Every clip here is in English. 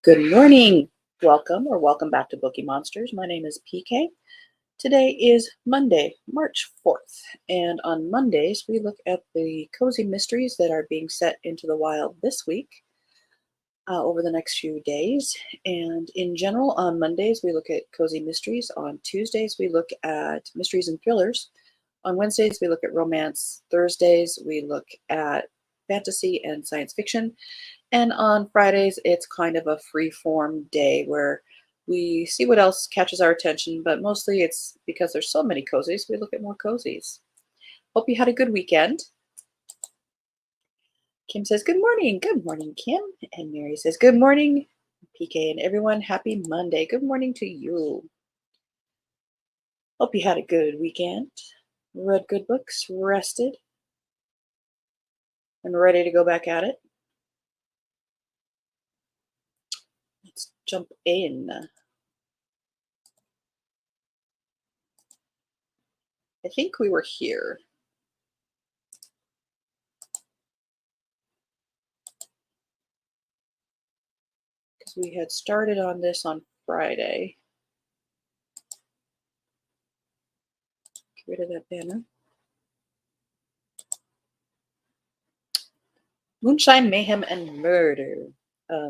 Good morning. Welcome back to Bookeemonsters. My name is PK. Today is Monday, March 4th, and on Mondays we look at the cozy mysteries that are being set into the wild this week over the next few days. And in general, on Mondays we look at cozy mysteries. On Tuesdays we look at mysteries and thrillers. On Wednesdays we look at romance. Thursdays we look at fantasy and science fiction. And on Fridays, it's kind of a free-form day where we see what else catches our attention, but mostly it's because there's so many cozies, we look at more cozies. Hope you had a good weekend. Kim says, good morning. Good morning, Kim. And Mary says, good morning, PK and everyone. Happy Monday. Good morning to you. Hope you had a good weekend. Read good books, rested, and ready to go back at it. Let's jump in. I think we were here. Because we had started on this on Friday. Get rid of that banner. Moonshine, Mayhem, and Murder.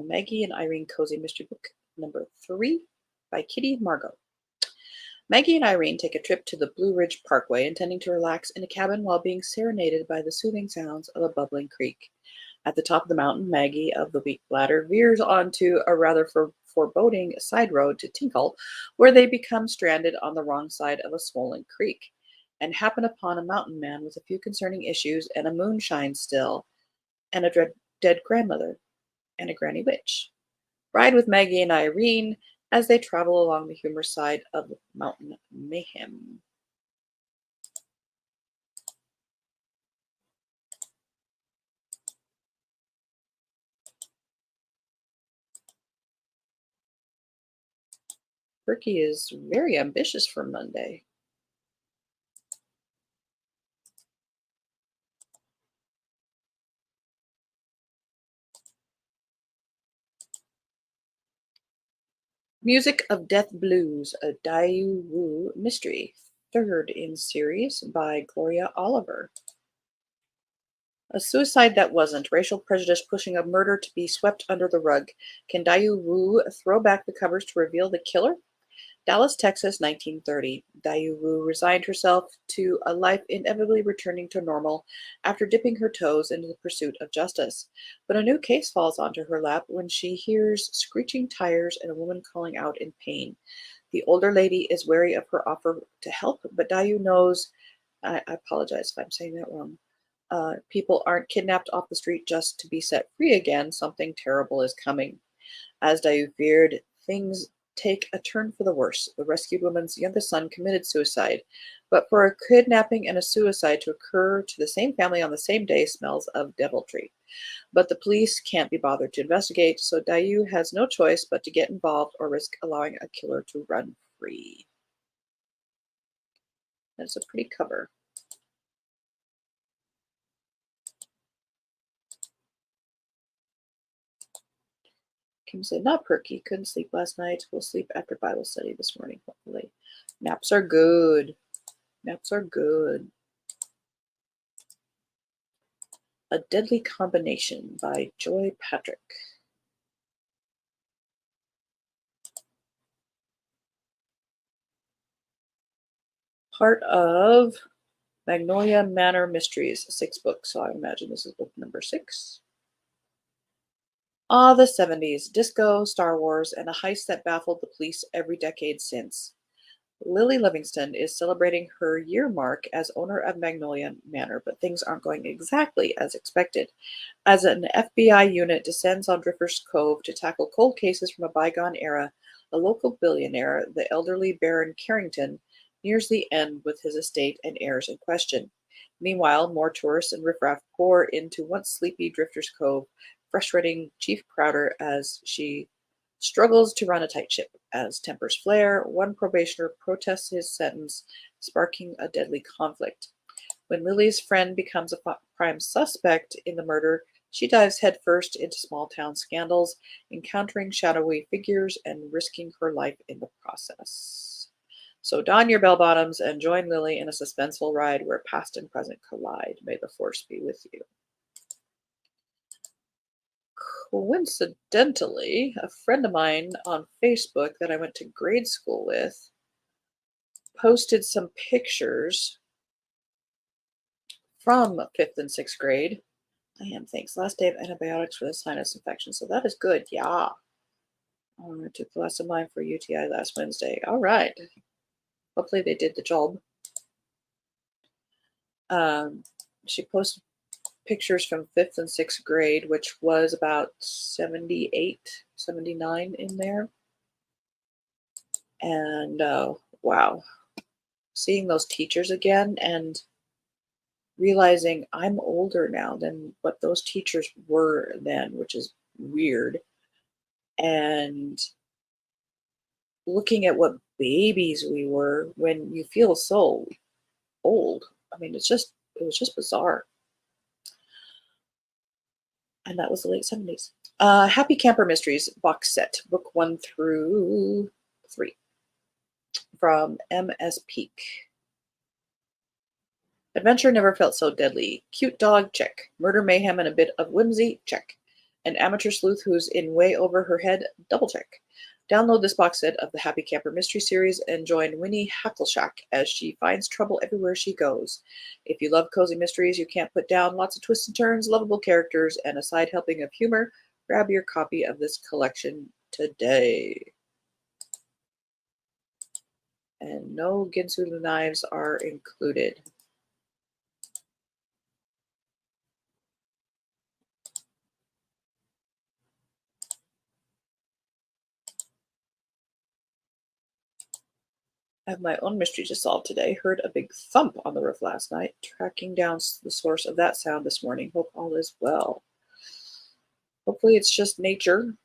Maggie and Irene Cozy Mystery Book number 3 by Kitty Margot. Maggie and Irene take a trip to the Blue Ridge Parkway, intending to relax in a cabin while being serenaded by the soothing sounds of a bubbling creek. At the top of the mountain, Maggie of the weak bladder veers onto a rather foreboding side road to Tinkle, where they become stranded on the wrong side of a swollen creek, and happen upon a mountain man with a few concerning issues and a moonshine still, and a dead grandmother, and a granny witch. Ride with Maggie and Irene as they travel along the humorous side of Mountain Mayhem. Perky is very ambitious for Monday. Music of Death Blues, a Daewoo mystery, third in series by Gloria Oliver. A suicide that wasn't, racial prejudice pushing a murder to be swept under the rug. Can Daewoo throw back the covers to reveal the killer? Dallas, Texas, 1930. Daewoo resigned herself to a life inevitably returning to normal after dipping her toes into the pursuit of justice. But a new case falls onto her lap when she hears screeching tires and a woman calling out in pain. The older lady is wary of her offer to help, but Daewoo knows, I apologize if I'm saying that wrong, people aren't kidnapped off the street just to be set free again. Something terrible is coming. As Daewoo feared, things take a turn for the worse. The rescued woman's youngest son committed suicide, but for a kidnapping and a suicide to occur to the same family on the same day smells of deviltry. But the police can't be bothered to investigate, so Daewoo has no choice but to get involved or risk allowing a killer to run free. That's a pretty cover. Kim said, not perky. Couldn't sleep last night. We'll sleep after Bible study this morning, hopefully. Naps are good. Naps are good. A Deadly Combination by Joy Patrick. Part of Magnolia Manor Mysteries, 6 books, so I imagine this is book number 6. Ah, the 70s, disco, Star Wars, and a heist that baffled the police every decade since. Lily Livingston is celebrating her year mark as owner of Magnolia Manor, but things aren't going exactly as expected. As an FBI unit descends on Drifter's Cove to tackle cold cases from a bygone era, a local billionaire, the elderly Baron Carrington, nears the end with his estate and heirs in question. Meanwhile, more tourists and riffraff pour into once sleepy Drifter's Cove, frustrating Chief Crowder as she struggles to run a tight ship. As tempers flare, one probationer protests his sentence, sparking a deadly conflict. When Lily's friend becomes a prime suspect in the murder, She dives headfirst into small town scandals, encountering shadowy figures and risking her life in the process. So don your bell bottoms and join Lily in a suspenseful ride where past and present collide. May the force be with you. Coincidentally, a friend of mine on Facebook that I went to grade school with posted some pictures from fifth and sixth grade. I am, thanks. Last day of antibiotics for the sinus infection. So that is good. Yeah. I took the last of mine for UTI last Wednesday. All right. Hopefully they did the job. Um, she posted pictures from fifth and sixth grade, which was about 78, 79 in there. And wow, seeing those teachers again and realizing I'm older now than what those teachers were then, which is weird. And looking at what babies we were when you feel so old. I mean, it was just bizarre. And that was the late 70s. Happy Camper Mysteries box set, book 1 through 3 from MS Peak. Adventure never felt so deadly. Cute dog, check. Murder, mayhem, and a bit of whimsy, check. An amateur sleuth who's in way over her head, double check. Download this box set of the Happy Camper Mystery Series and join Winnie Hackleshack as she finds trouble everywhere she goes. If you love cozy mysteries you can't put down, lots of twists and turns, lovable characters, and a side helping of humor, grab your copy of this collection today. And no Ginsu knives are included. I have my own mystery to solve today. Heard a big thump on the roof last night. Tracking down the source of that sound this morning. Hope all is well. Hopefully it's just nature.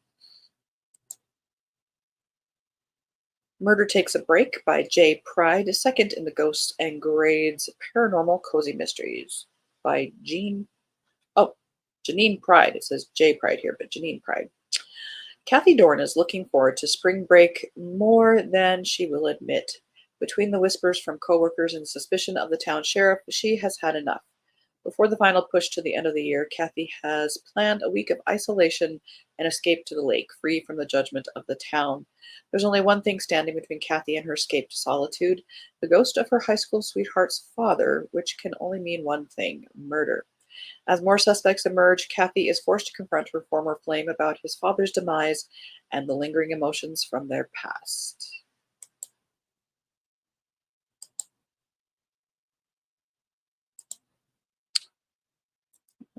Murder Takes a Break by J. Pride is second in the Ghosts and Grades Paranormal Cozy Mysteries by Janine Pride. It says J. Pride here, but Janine Pride. Kathy Dorn is looking forward to spring break more than she will admit. Between the whispers from coworkers and suspicion of the town sheriff, she has had enough. Before the final push to the end of the year, Kathy has planned a week of isolation and escape to the lake, free from the judgment of the town. There's only one thing standing between Kathy and her escape to solitude, the ghost of her high school sweetheart's father, which can only mean one thing, murder. As more suspects emerge, Kathy is forced to confront her former flame about his father's demise and the lingering emotions from their past.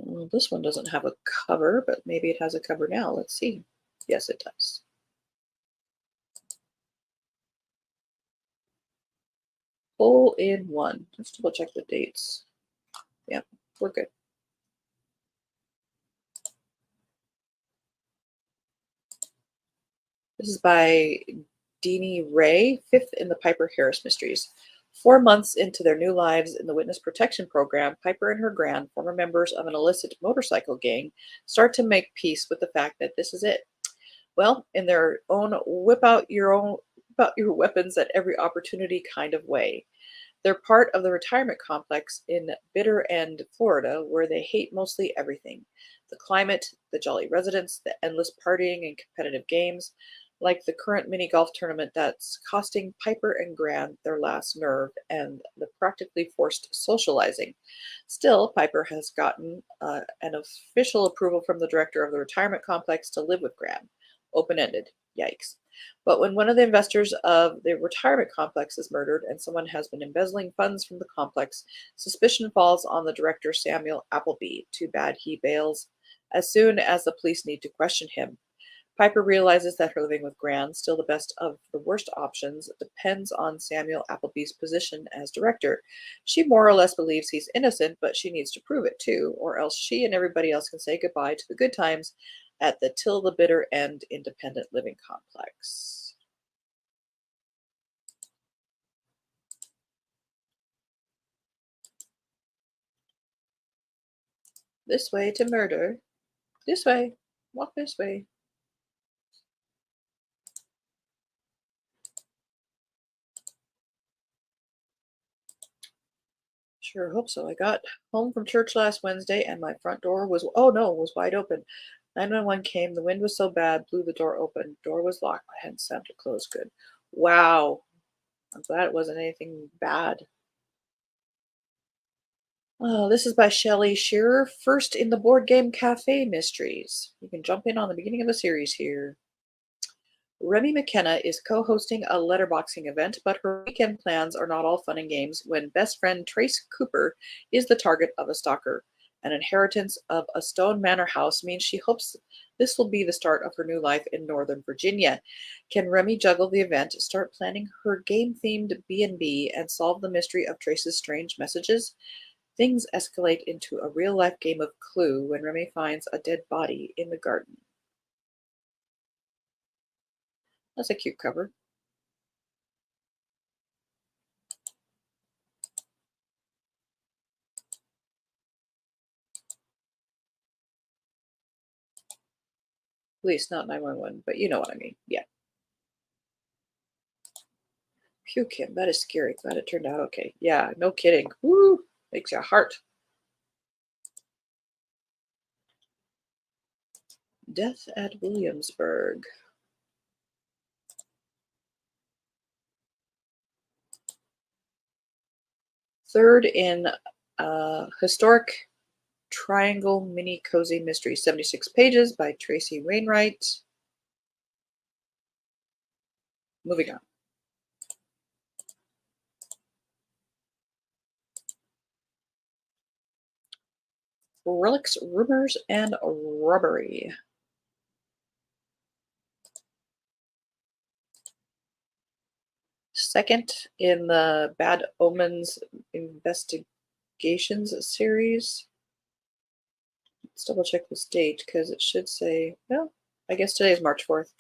Well, this one doesn't have a cover, but maybe it has a cover now. Let's see. Yes, it does. Hole in one. Let's double check the dates. Yep, we're good. This is by Deanie Ray, fifth in the Piper Harris Mysteries. 4 months into their new lives in the Witness Protection Program, Piper and her gran, former members of an illicit motorcycle gang, start to make peace with the fact that this is it. Well, in their own whip out your weapons at every opportunity kind of way. They're part of the retirement complex in Bitter End, Florida, where they hate mostly everything: the climate, the jolly residents, the endless partying and competitive games, like the current mini golf tournament that's costing Piper and Gran their last nerve, and the practically forced socializing. Still, Piper has gotten an official approval from the director of the retirement complex to live with Gran. Open ended. Yikes. But when one of the investors of the retirement complex is murdered and someone has been embezzling funds from the complex, suspicion falls on the director Samuel Appleby. Too bad he bails as soon as the police need to question him. Piper realizes that her living with Gran, still the best of the worst options, depends on Samuel Appleby's position as director. She more or less believes he's innocent, but she needs to prove it too, or else she and everybody else can say goodbye to the good times at the Till the Bitter End independent living complex. This Way to Murder This way. Walk this way. Sure hope so. I got home from church last Wednesday and my front door was, oh no, was wide open. 911 came. The wind was so bad, blew the door open. Door was locked. I hadn't slammed it closed good. Wow. I'm glad it wasn't anything bad. Oh, this is by Shelley Shearer. First in the board game cafe mysteries. You can jump in on the beginning of the series here. Remy McKenna is co hosting a letterboxing event, but her weekend plans are not all fun and games when best friend Trace Cooper is the target of a stalker. An inheritance of a stone manor house means she hopes this will be the start of her new life in Northern Virginia. Can Remy juggle the event, start planning her game-themed B&B, and solve the mystery of Trace's strange messages? Things escalate into a real-life game of Clue when Remy finds a dead body in the garden. That's a cute cover. Police, not 911, but you know what I mean. Yeah. Phew, Kim, that is scary. Glad it turned out okay. Yeah, no kidding. Woo! Makes your heart. Death at Williamsburg. Third in historic triangle mini cozy mystery, 76 pages by Tracy Wainwright. Moving on. Relics, Rumors, and Robbery. Second in the Bad Omens Investigations series. Let's double check this date because it should say, well, I guess today is March 4th.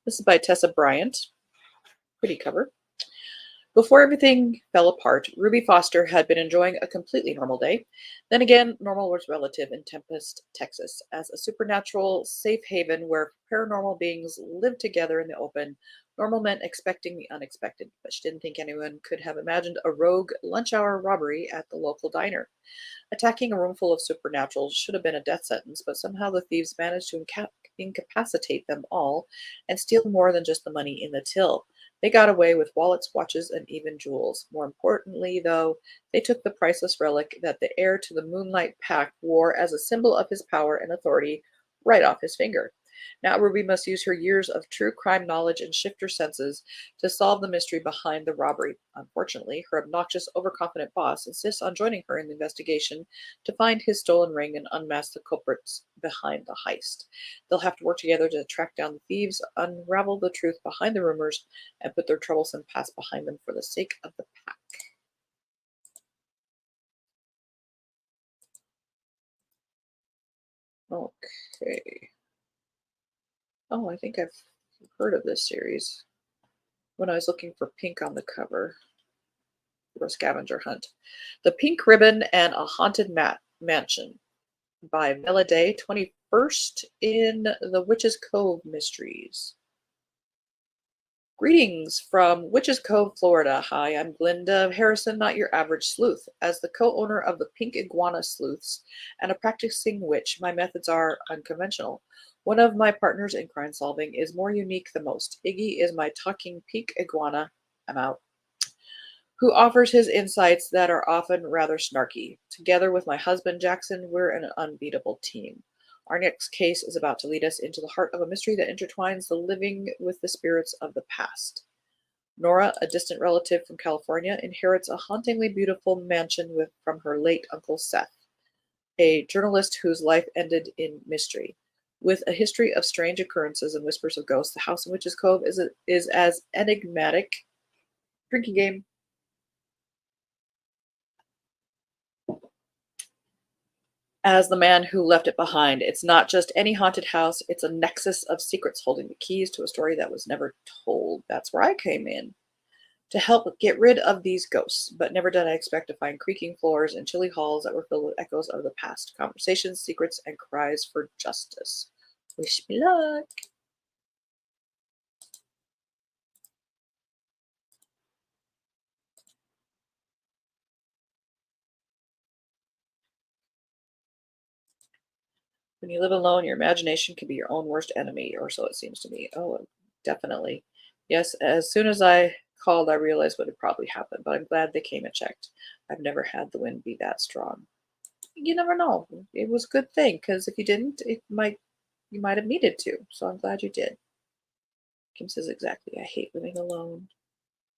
This is by Tessa Bryant. Pretty cover. Before everything fell apart, Ruby Foster had been enjoying a completely normal day. Then again, normal was relative in Tempest, Texas. As a supernatural safe haven where paranormal beings lived together in the open, normal meant expecting the unexpected, but she didn't think anyone could have imagined a rogue lunch hour robbery at the local diner. Attacking a room full of supernaturals should have been a death sentence, but somehow the thieves managed to incapacitate them all and steal more than just the money in the till. They got away with wallets, watches, and even jewels. More importantly, though, they took the priceless relic that the heir to the Moonlight Pact wore as a symbol of his power and authority right off his finger. Now Ruby must use her years of true crime knowledge and shift her senses to solve the mystery behind the robbery. Unfortunately, her obnoxious, overconfident boss insists on joining her in the investigation to find his stolen ring and unmask the culprits behind the heist. They'll have to work together to track down the thieves, unravel the truth behind the rumors, and put their troublesome past behind them for the sake of the pack. Okay. Oh, I think I've heard of this series when I was looking for pink on the cover for a scavenger hunt. The Pink Ribbon and a Haunted Mansion by Vela Day, 21st in the Witch's Cove Mysteries. Greetings from Witch's Cove, Florida. Hi, I'm Glinda Harrison, not your average sleuth. As the co-owner of the Pink Iguana Sleuths and a practicing witch, my methods are unconventional. One of my partners in crime solving is more unique than most. Iggy is my talking pink iguana. I'm out. Who offers his insights that are often rather snarky. Together with my husband Jackson, we're an unbeatable team. Our next case is about to lead us into the heart of a mystery that intertwines the living with the spirits of the past. Nora, a distant relative from California, inherits a hauntingly beautiful mansion from her late uncle Seth, a journalist whose life ended in mystery. With a history of strange occurrences and whispers of ghosts, the house in Witch's Cove is as enigmatic. Drinking game. As the man who left it behind. It's not just any haunted house, it's a nexus of secrets holding the keys to a story that was never told. That's where I came in. to help get rid of these ghosts, but never did I expect to find creaking floors and chilly halls that were filled with echoes of the past, conversations, secrets, and cries for justice. Wish me luck. When you live alone, your imagination can be your own worst enemy, or so it seems to me. Oh, definitely. Yes, as soon as I called, I realized what had probably happened, but I'm glad they came and checked. I've never had the wind be that strong. You never know. It was a good thing, because if you didn't, you might have needed to. So I'm glad you did. Kim says exactly. I hate living alone.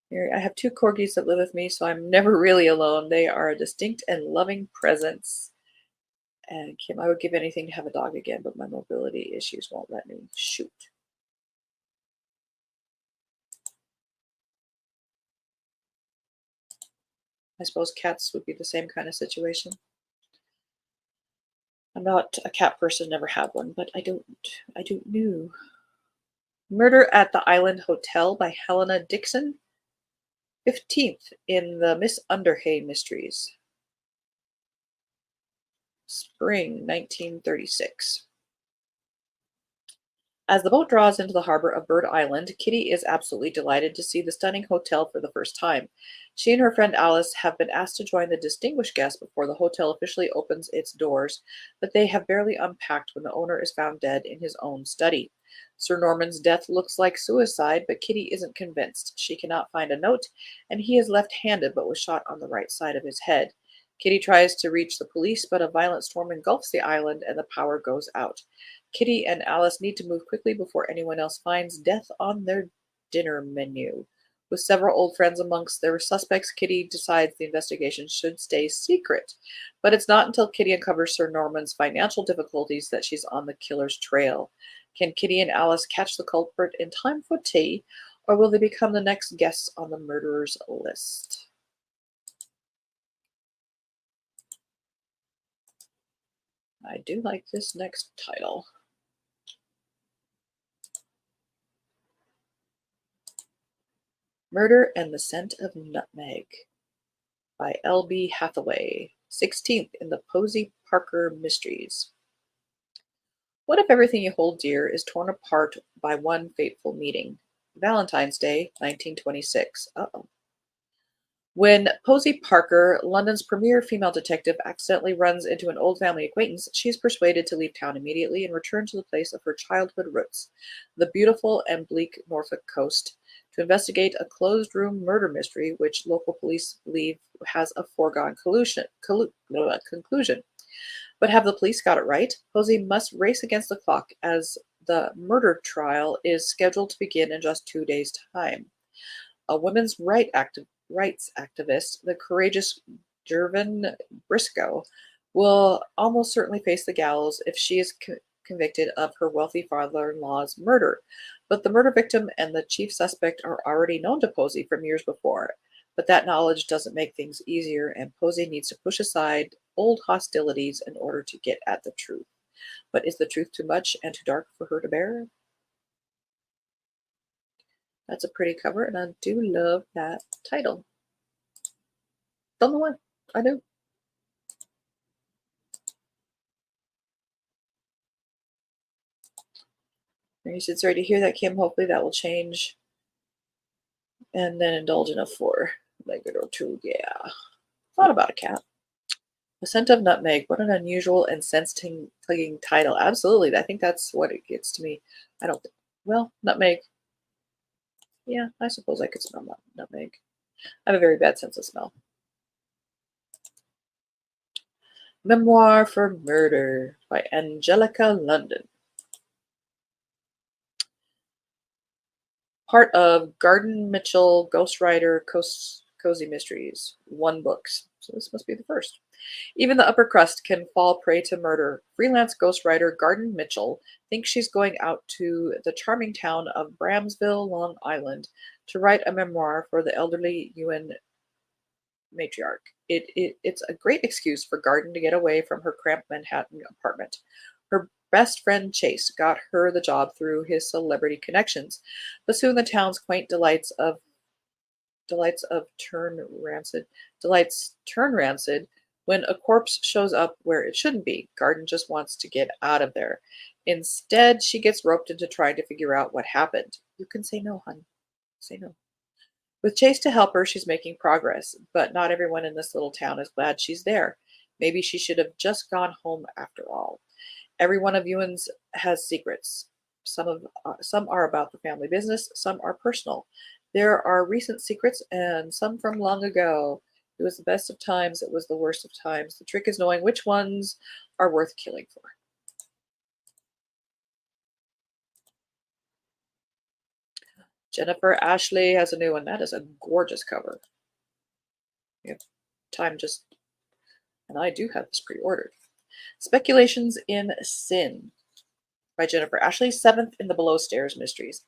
Mary, I have two corgis that live with me, so I'm never really alone. They are a distinct and loving presence. And Kim, I would give anything to have a dog again, but my mobility issues won't let me. Shoot. I suppose cats would be the same kind of situation. I'm not a cat person, never had one, but I don't know. Murder at the Island Hotel by Helena Dixon. 15th in the Miss Underhay Mysteries. Spring 1936. As the boat draws into the harbor of Bird Island, Kitty is absolutely delighted to see the stunning hotel for the first time. She and her friend Alice have been asked to join the distinguished guests before the hotel officially opens its doors, but they have barely unpacked when the owner is found dead in his own study. Sir Norman's death looks like suicide, but Kitty isn't convinced. She cannot find a note, and he is left-handed but was shot on the right side of his head. Kitty tries to reach the police, but a violent storm engulfs the island and the power goes out. Kitty and Alice need to move quickly before anyone else finds death on their dinner menu. With several old friends amongst their suspects, Kitty decides the investigation should stay secret. But it's not until Kitty uncovers Sir Norman's financial difficulties that she's on the killer's trail. Can Kitty and Alice catch the culprit in time for tea, or will they become the next guests on the murderer's list? I do like this next title. Murder and the Scent of Nutmeg by L.B. Hathaway, 16th in the Posey Parker Mysteries. What if everything you hold dear is torn apart by one fateful meeting? Valentine's Day, 1926. Uh-oh. When Posey Parker, London's premier female detective, accidentally runs into an old family acquaintance, she's persuaded to leave town immediately and return to the place of her childhood roots, the beautiful and bleak Norfolk coast, to investigate a closed-room murder mystery which local police believe has a foregone conclusion. But have the police got it right? Posey must race against the clock as the murder trial is scheduled to begin in just 2 days' time. A rights activist, the courageous Jervin Briscoe, will almost certainly face the gallows if she is convicted of her wealthy father-in-law's murder. But the murder victim and the chief suspect are already known to Posey from years before. But that knowledge doesn't make things easier, and Posey needs to push aside old hostilities in order to get at the truth. But is the truth too much and too dark for her to bear? That's a pretty cover, and I do love that title. Don't know why. I do. Mary said, sorry to hear that, Kim. Hopefully that will change. And then indulge in a four-legged or two. Yeah. Thought about a cat. The Scent of Nutmeg. What an unusual and sense-tingling title. Absolutely. I think that's what it gets to me. I don't. Well, nutmeg. Yeah, I suppose I could smell nutmeg. I have a very bad sense of smell. Memoir for Murder by Angelica London. Part of Garden Mitchell Ghostwriter Cozy Mysteries. One books. So this must be the first. Even the upper crust can fall prey to murder. Freelance ghostwriter Garden Mitchell thinks she's going out to the charming town of Bramsville, Long Island, to write a memoir for the elderly UN matriarch. It's a great excuse for Garden to get away from her cramped Manhattan apartment. Her best friend Chase got her the job through his celebrity connections, but soon the town's quaint delights of Delights of turn rancid. Delights turn rancid when a corpse shows up where it shouldn't be. Garden just wants to get out of there. Instead, she gets roped into trying to figure out what happened. You can say no, hon. Say no. With Chase to help her, she's making progress, but not everyone in this little town is glad she's there. Maybe she should have just gone home after all. Every one of Ewan's has secrets. Some are about the family business, some are personal. There are recent secrets and some from long ago. It was the best of times, it was the worst of times. The trick is knowing which ones are worth killing for. Jennifer Ashley has a new one. That is a gorgeous cover. If time just, and I do have this pre-ordered. Speculations in Sin by Jennifer Ashley, seventh in the Below Stairs Mysteries.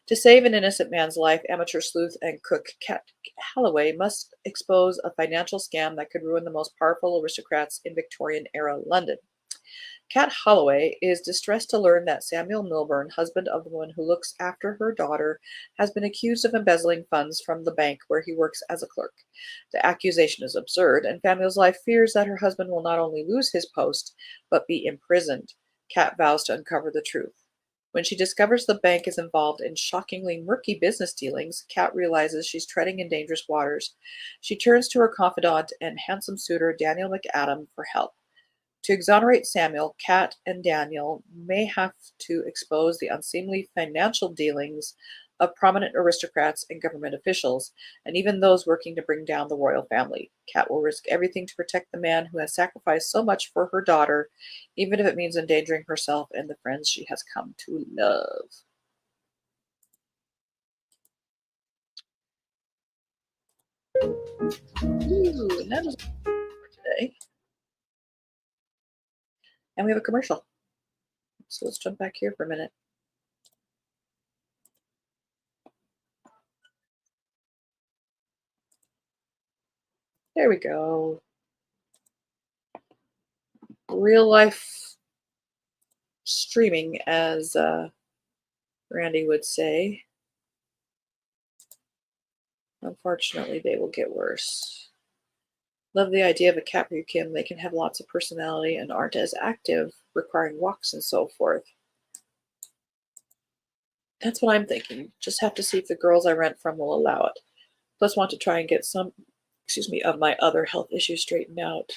To save an innocent man's life, amateur sleuth and cook Cat Holloway must expose a financial scam that could ruin the most powerful aristocrats in Victorian-era London. Cat Holloway is distressed to learn that Samuel Milburn, husband of the woman who looks after her daughter, has been accused of embezzling funds from the bank where he works as a clerk. The accusation is absurd, and Samuel's life fears that her husband will not only lose his post, but be imprisoned. Cat vows to uncover the truth. When she discovers the bank is involved in shockingly murky business dealings, Cat realizes she's treading in dangerous waters. She turns to her confidant and handsome suitor Daniel McAdam for help. To exonerate Samuel, Cat and Daniel may have to expose the unseemly financial dealings of prominent aristocrats and government officials, and even those working to bring down the royal family. Cat will risk everything to protect the man who has sacrificed so much for her daughter, even if it means endangering herself and the friends she has come to love. Ooh, and that is for today. And we have a commercial. So let's jump back here for a minute. There we go. Real life streaming, as Randy would say. Unfortunately, they will get worse. Love the idea of a cat Kim. They can have lots of personality and aren't as active, requiring walks and so forth. That's what I'm thinking. Just have to see if the girls I rent from will allow it. Plus want to try and get some, of my other health issues straightened out.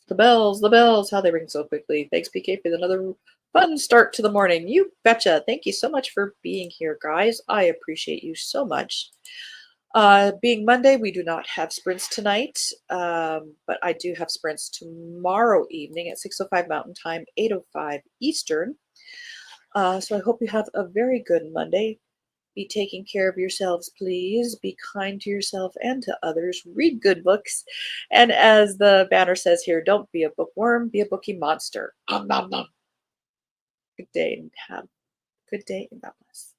The bells, how they ring so quickly. Thanks, PK, for another fun start to the morning. You betcha. Thank you so much for being here, guys. I appreciate you so much. Being Monday, we do not have sprints tonight, but I do have sprints tomorrow evening at 6:05 Mountain Time, 8:05 Eastern. So I hope you have a very good Monday. Be taking care of yourselves, please. Be kind to yourself and to others. Read good books. And as the banner says here, don't be a bookworm, be a bookie monster. Nom, nom, nom. Good day and have a good day and God bless.